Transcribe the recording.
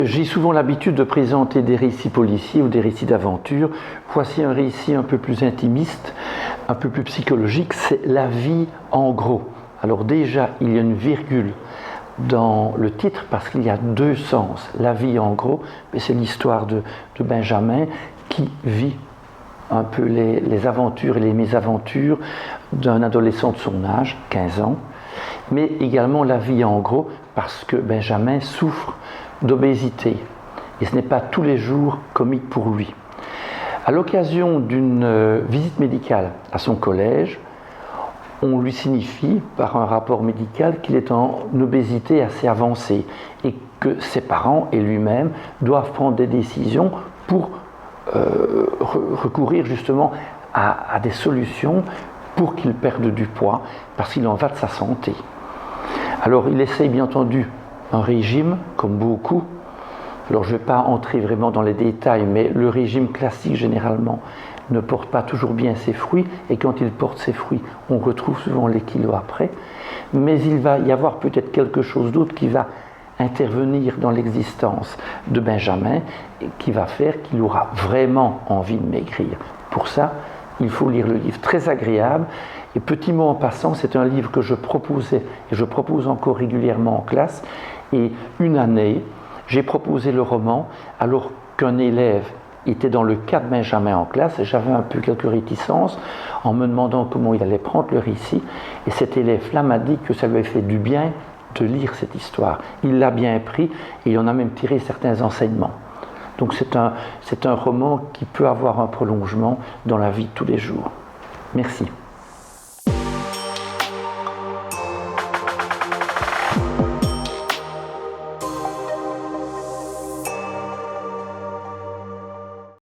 J'ai souvent l'habitude de présenter des récits policiers ou des récits d'aventure. Voici un récit un peu plus intimiste, un peu plus psychologique, c'est La vie en gros. Alors déjà, il y a une virgule dans le titre parce qu'il y a deux sens. La vie en gros, c'est l'histoire de Benjamin qui vit un peu les aventures et les mésaventures d'un adolescent de son âge, 15 ans, mais également la vie en gros parce que Benjamin souffre d'obésité et ce n'est pas tous les jours comique pour lui. À l'occasion d'une visite médicale à son collège, on lui signifie par un rapport médical qu'il est en obésité assez avancée et que ses parents et lui-même doivent prendre des décisions pour recourir justement à des solutions pour qu'il perde du poids parce qu'il en va de sa santé. Alors il essaye bien entendu un régime comme beaucoup. Alors je ne vais pas entrer vraiment dans les détails, mais le régime classique généralement ne porte pas toujours bien ses fruits, et quand il porte ses fruits, on retrouve souvent les kilos après. Mais il va y avoir peut-être quelque chose d'autre qui va intervenir dans l'existence de Benjamin, et qui va faire qu'il aura vraiment envie de maigrir. Pour ça, il faut lire le livre, très agréable. Et petit mot en passant, c'est un livre que je proposais, et je propose encore régulièrement en classe, et une année, j'ai proposé le roman alors qu'un élève était dans le cas de Benjamin en classe et j'avais un peu quelques réticences en me demandant comment il allait prendre le récit. Et cet élève-là m'a dit que ça lui avait fait du bien de lire cette histoire. Il l'a bien pris et il en a même tiré certains enseignements. Donc c'est un roman qui peut avoir un prolongement dans la vie de tous les jours. Merci.